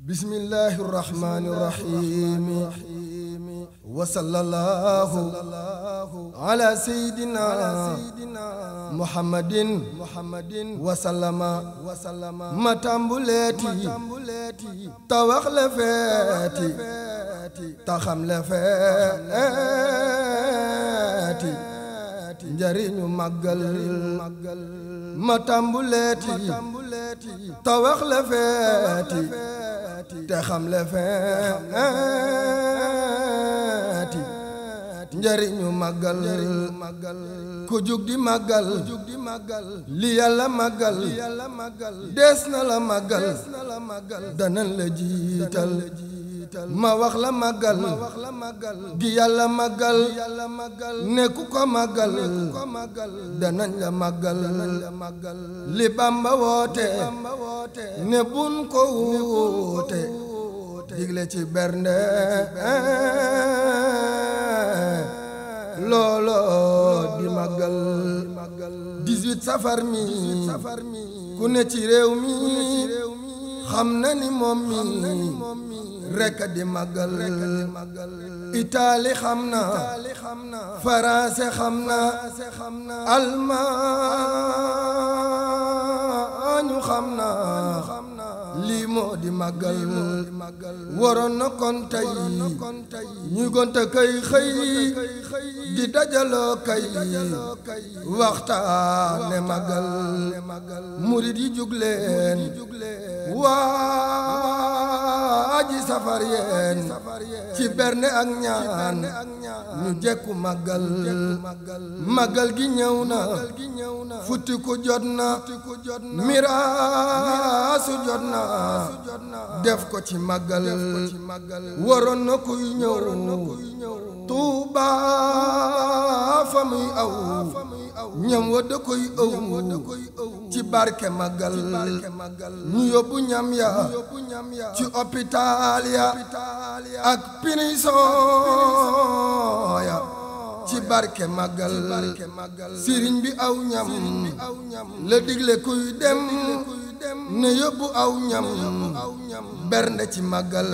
bismillahi rahmani rahim wa sallallahu ala sayyidina muhammadin wa sallama ma tambuleeti ta wax la feeti ta xam la feeti njariñu màggal ma tambuleeti ta wax la feeti te xam le feeti njariñu màggal ku jug di màggal li yàlla màggal des na la màggal danan la jiital ma wax la màggal gi yàlla màggal ne ku ko màggal danañ la màggal li Bamba woote ne bun ko wuute digle ci bernde loolo di màggal 18 safar mi ku ne ci réew mi xam na ni moom mi rekk di màggal Italie xam na France xam na Allemagne xam na lii moo di màggal waroon na kon tey ñu gonte kay xëy di dajaloo kay waxtaane màggal murid yi jug leen waaji safar yeen ci berne ak ñaan ñu jekku màggal màggal gi ñëw na futti ku jot na miraasu jot na def ko ci màggal waroon na kuy ñëw Tuuba fa muy aw ñam wa da koy ëw ci barke màggal ñu yóbbu ñam ya ci hôpital ya ak prison ya ci barke màggal sëriñ bi aw ñam la digle kuy dem ne yóbbu aw ñam bernde ci màggal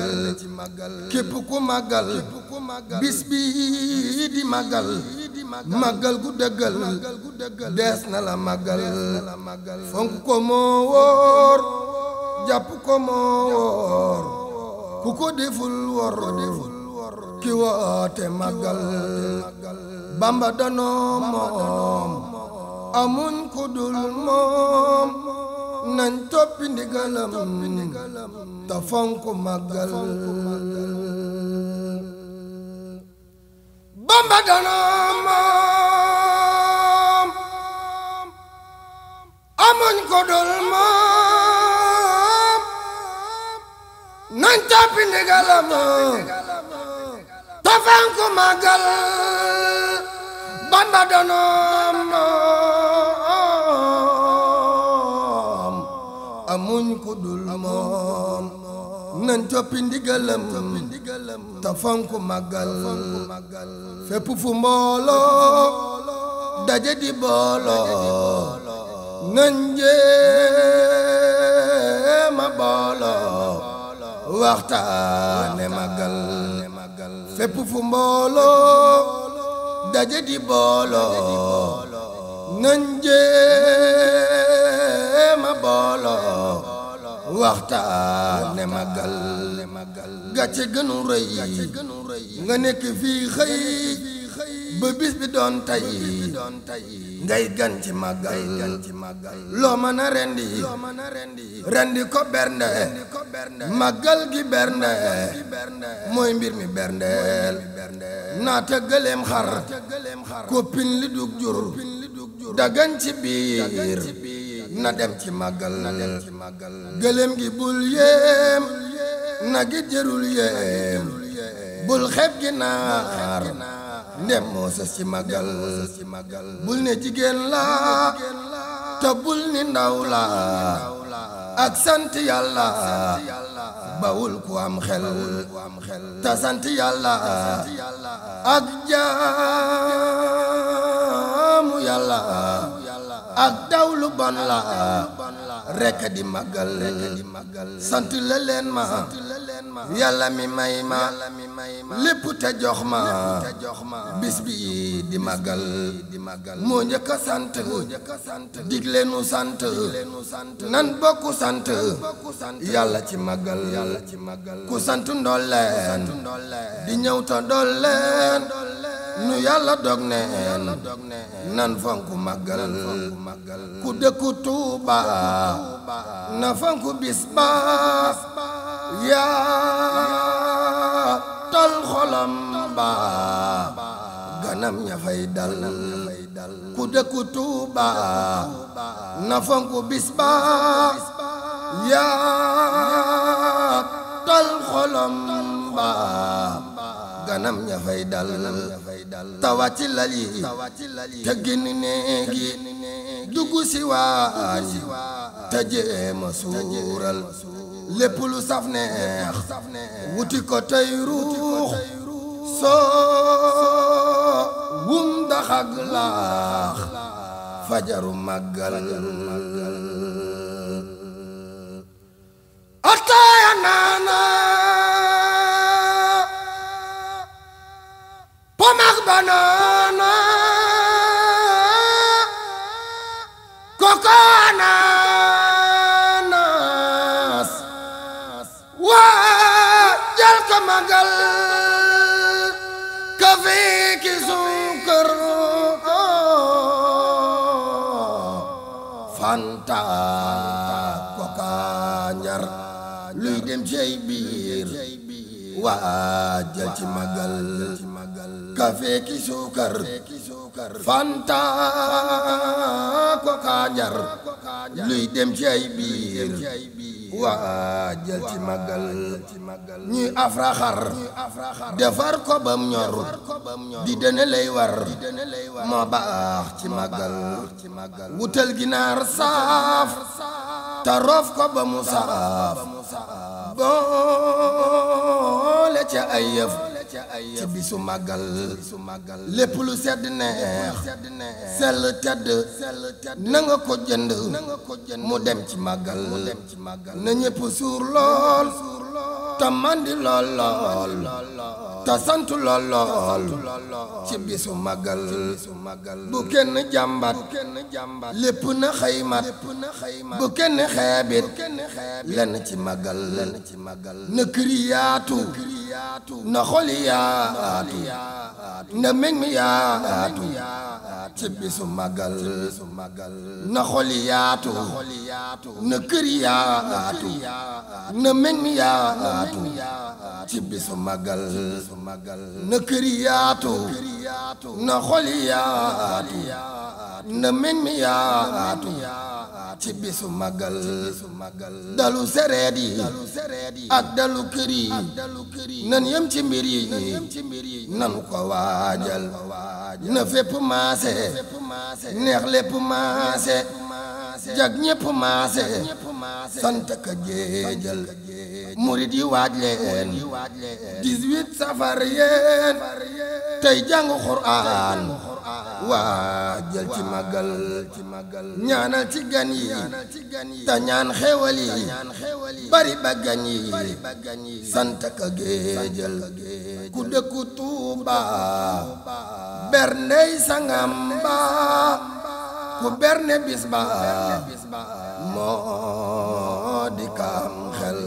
képp ku màggal bis bi di màggal màggal gu dëggal dees na la màggal fonk ko moo wóor jàpp ko moo wóor ku ko deful wor ki woote màggal Bamba danoo moom amuñ ku dul moom nañ toppi ndigalam ta fonk màggal Bamba danoo moom amuñ ku dul moom nañ toppi ndigalam ta fonk màggal Bamba danoo moom amuñ ku dul moom nañ toppi ndigalam ta fonk màggal fépp fu mbooloo daje di booloo nañ jéema booloo waxtaane màggal fépp fu mbooloo daje di booloo nañ jéema booloo waxtaane màggal gàcce gënu rëy nga nekk fii xëy ba bis bi doon tey ngay gan ci màggal loo mën a rendi ko bernde màggal gi bernde mooy mbir mi berndeel naata gëleem xar koppin li dug jur dagan ci biir na dem ci màggal gëleem gi bul yéem na gi jërul yéem bul xeeb gi naar ndem moo sës ci màggal bul ne jigéen la te bul ni ndaw la ak sant yàlla bawul ku am xel te sant yàlla ak jaamu yàlla ak daw lu bon la rekk di màggal sant la leen ma yàlla mi may ma lépp te jox ma bis bi di màggal moo njëkk a sant digle nu sant nan bokku sant yàlla ci màggal ku sant ndolleen di ñëw ta ndolleen nu yàlla dog neen nan fonku màggal ku dëkku Tuuba na fonku bis ba yaa tal xolam ba ganam ña fay dal ku dëkku Tuuba na fonku bis ba yaa tal xolam ba ganam ña fay dal tawa ci lal yi te génn néegi dugg si waañ te jéema suural lépp lu saf neex wuti ko tey ruux soo wum daxag laax fajaru màggal ataaya naana pomak banana koko ananas waa jël ko magal kafe ki suukar fanta koka njar luy dem ci ay biir waa jël ci magal kafe ki suukar fanta koka njar luy dem ci ay biir waa jël ci magal ñuy afraxar defar ko bam ñor di dene lay war moo baax ci magal wutal ginaar saaf ta roof ko ba mu saaf boole ca ay yëf ci bisu màggal lépp lu sedd neex sell tedd na nga ko jënd mu dem ci màggal na ñépp suur lool te mandi lool lool te sant lool lool ci bisu màggal bu kenn jàmbat lépp na xaymat bu kenn xeebit lenn ci màggal na këri yaatu na xoli yaatu na meñ mi yaatu ci bisu màggal na xoli yaatu na këri yaatu na meñ mi yaatu ci bisu màggal na këri yaatu na xoli yaatu na meñ mi yaatu ci bisu màggal dalu sereet yi ak dalu kër yi nan yem ci mbir yi nan ko waajal na fépp maase neex lépp maase jag ñépp maase sant ka jéejal murit yi waaj leen 18 safar yeen tey jàngu Qur'aan waajal ci màggal ñaanal ci gan yi te ñaan xéewal yi bari ba gan yi sant ka géejal ku dëkku Tuuba berndey sangam ba ku berne bis ba moo di kam xel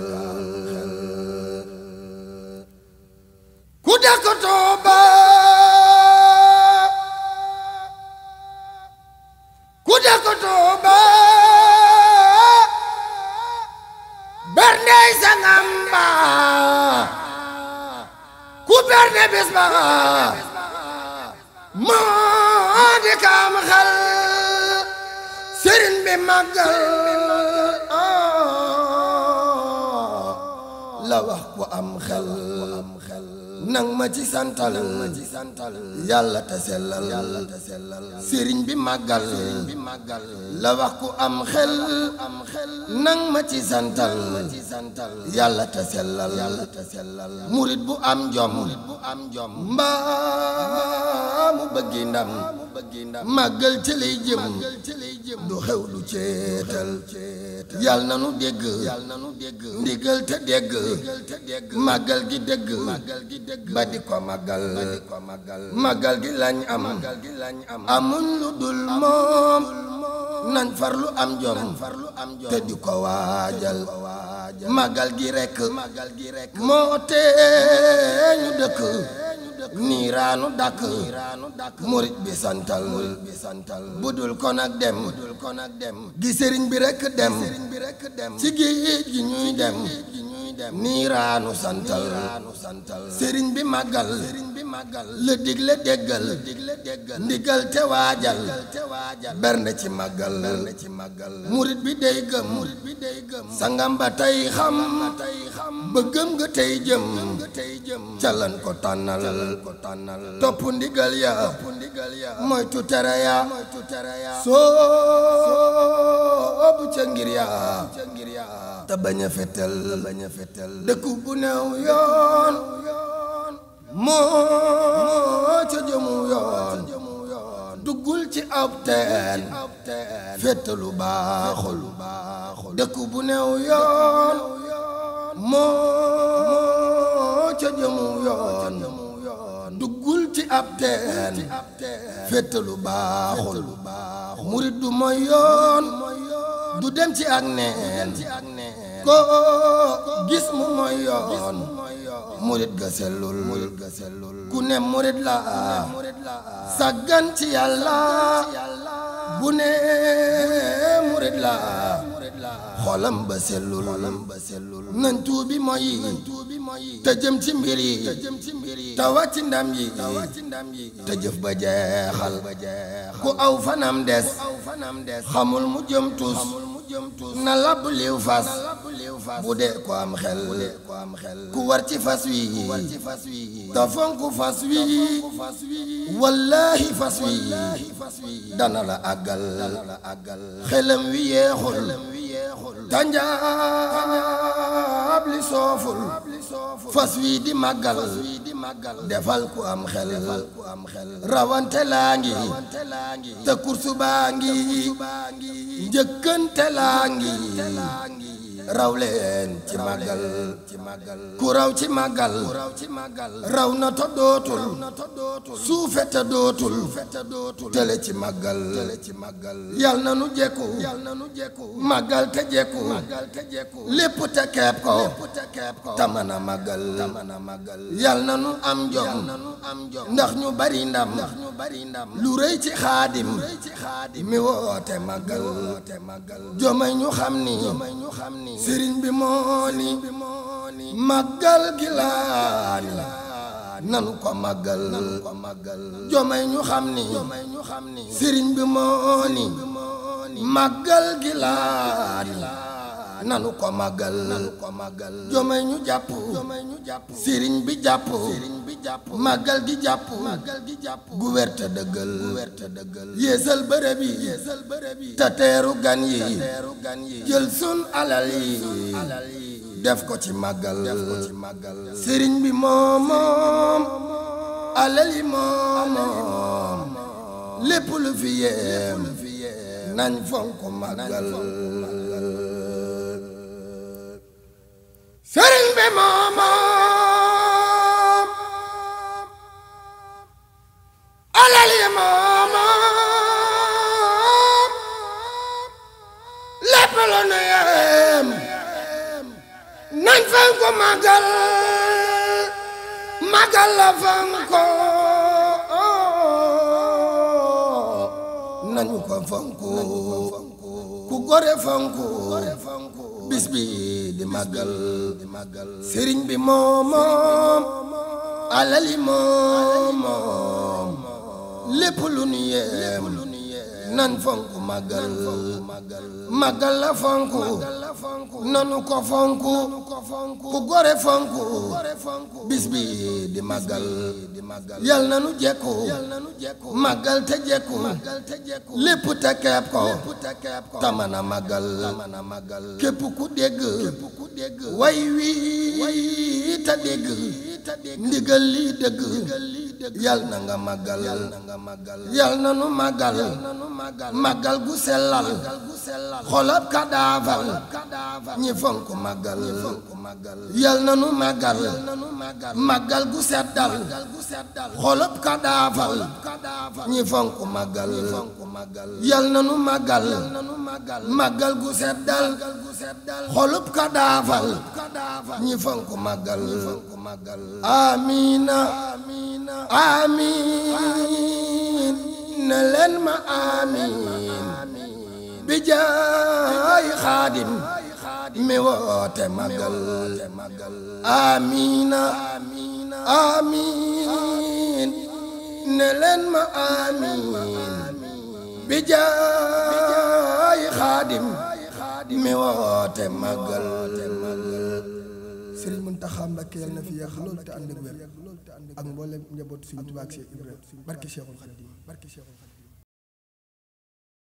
ku dëkku Tuuba ku dëkku Tuuba berndey sangam ba ku berne bis ba moo di kam xel sëriñ bi màggal la wax ku am xel nang ma ci santal yàlla te sellal sëriñ bi màggal la wax ku am xel nang ma ci santal yàlla te sellal murit bu am jom mbaa mu bëggi ndam màggal ci lay jëm du xew du ceetal yal na nu dégg ndigal te dégg màggal gi dégg ba di ko màggal gi lañ am amuñ lu dul moom nañ farlu am jom te di ko waajal màggal gi rekk moo tee ñu dëkk niiraanu dàkk murit bi santal budul kon ak dem gi sëriñ bi rekk dem ci géej gi ñuy dem niiraanu santal sëriñ bi màggal la digle déggal ndigal te waajal berne ci màggal murit bi day gëm sangam ba tey xam bëggëm nga tey jëm calan ko tànnal topp ndigal ya moytu tere ya soobu ca ngir ya te bañ a fetel dëkku bu neew yoon moo ca jëmu yoon duggul ci ab teen fetalu baaxul dëkku bu neew yoon moo ca jëmu yoon duggul ci ab teen fetalu baaxul murit du mooy yoon du dem ci ak neen ko gis mu mooy yoon murit ga sellul ku ne murit la saggan ci yàlla bu ne murit la xolam ba sellul nañ tuubi mooy te jëm ci mbir yi te wàcc ndam yi te jëf ba jeexal ku aw fanam des xamul mu jëm tus na labb liw fas bu dee ko am xel ku war ci fas wi te fonku fas wi wallaahi fas wi dana la àggal xelam wi yeexul tanjaab li sooful fas wi di màggal defal ku am xel rawante laa ngi te kursu baa ngi njëkkante laa ngi raw leen ci màggal ku raw ci màggal raw na to dootul suufe te dootul tele ci màggal yal na nu jekku màggal te jekku lépp te keeb ko tamana màggal yal na nu am jom ndax ñu bari ndam lu rëy ci xaadim mi woote màggal jomay ñu xam ni sëriñ bi moo ni màggal gi laani nanu ko màggal jomay ñu xam ni sëriñ bi moo ni màggal gi laani nanu ko màggal jomay ñu jàpp sëriñ bi jàpp màggal gi jàpp gu werte dëggal yeesal bërëb yi te teeru gan yi jël sun alal yi def ko ci màggal sëriñ bi moom alal yi moom lépp lu fi yem nañ fonk màggal sëriñ bi moom alal yi moom lépp lu nu yem nañ fonk màggal màggal la fonk nañu ko fonk ku gore fonk bis bi di màggal sëriñ bi moom alal yi moom lépp lu nu yem nan fonk màggal màggal la fonk nanu ko fonk ku gore fonk bis bi di màggal yal na nu jekku màggal te jekku lépp te keeb ko tamana màggal képp ku dégg way wi te dégg ndigal lii dëgg yal na nga màggal yal na nu màggal màggal gu sellal xolab kadaafal ñi fonk màggal yal na nu màggal màggal gu seddal xolab kadaafal ñi fonk màggal yal na nu màggal màggal gu seddal xolub kadaafal ñi fonk màggal amiina amiin ne leen ma amiin bi jaay xaadim mi woote màggal amiina amiin ne leen ma amiin bi jaay xaadim mi woote màggal Sëriñ Muntaxa Mbàkke yal na fi yàgg lool te ànd ak wér ak mboolem njabootu Sëriñ Tuubaa ak Cheikh Ibrahima barke Cheikhul Khadim